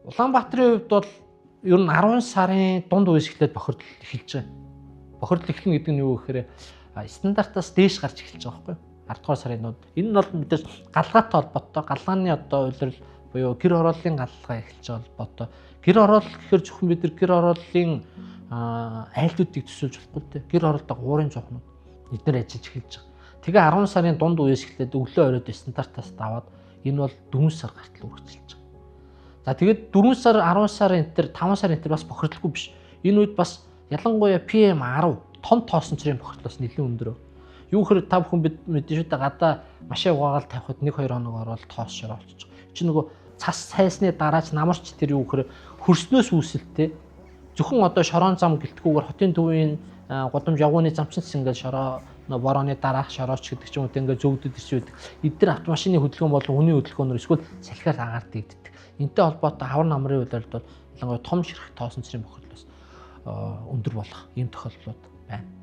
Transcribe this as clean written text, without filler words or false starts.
Улаанбаатарын хувьд бол ер нь 10 сарын дунд үеэс эхлээд бохирдол эхэлж байгаа. Бохирдол эхлэн гэдэг нь юу гэхээр стандартаас дээш гарч эхэлж байгаа байхгүй юу? 10 дугаар сарын дунд. Энэ нь бол мэдээж галгаатай холбоотой. Галгааны одоо улирал буюу гэр хорооллын галгаа эхэлж байгаа холбоотой. Гэр хороол гэхээр зөвхөн бид нар гэр хорооллын айлтуудыг төсөөлж болохгүй дээ. Гэр хороолтой уурын зохнууд эдгээр ажиллаж эхэлж байгаа. Тэгээ 10 сарын дунд үеэс эхлээд өглөө оройд стандартаас даваад энэ бол 4 сар гартал үргэлжилж байгаа. За тэгээд 4 сар, 10 сар энэ төр 5 сар энэ төр бас бохирдолгүй биш. Энэ үед бас ялангуяа PM10 том тоосонцрын бохирдлоос нэлээд өндөр. Юу гэхээр та бүхэн бид мэдээж үү гадаа машин угаагаал тавихад 1-2 хоног ороод тоос шороо болчих. Чи нөгөө цас сайсны дараач намарч тэр юу гэхээр хөрснөөс үүсэлтэй зөвхөн одоо шороон зам гэлтгүүгээр хотын төвийн гудамж явгууны замчнаас ингээд шороо борооны дараах шорооч гэдэг ч юм уу ингээд зөвгдөд ирж байдаг. Эдгээр автомашины хөдөлгөөн болон хүний хөдөлгөөнөөр эсвэл салхиар агаар дийддэг. Энтэй холбоотой авар намрын үйлдэлд бол ялангуяа том ширхэг тоосонцрын бохирдлоос өндөр болох ийм тохиолдлууд байна.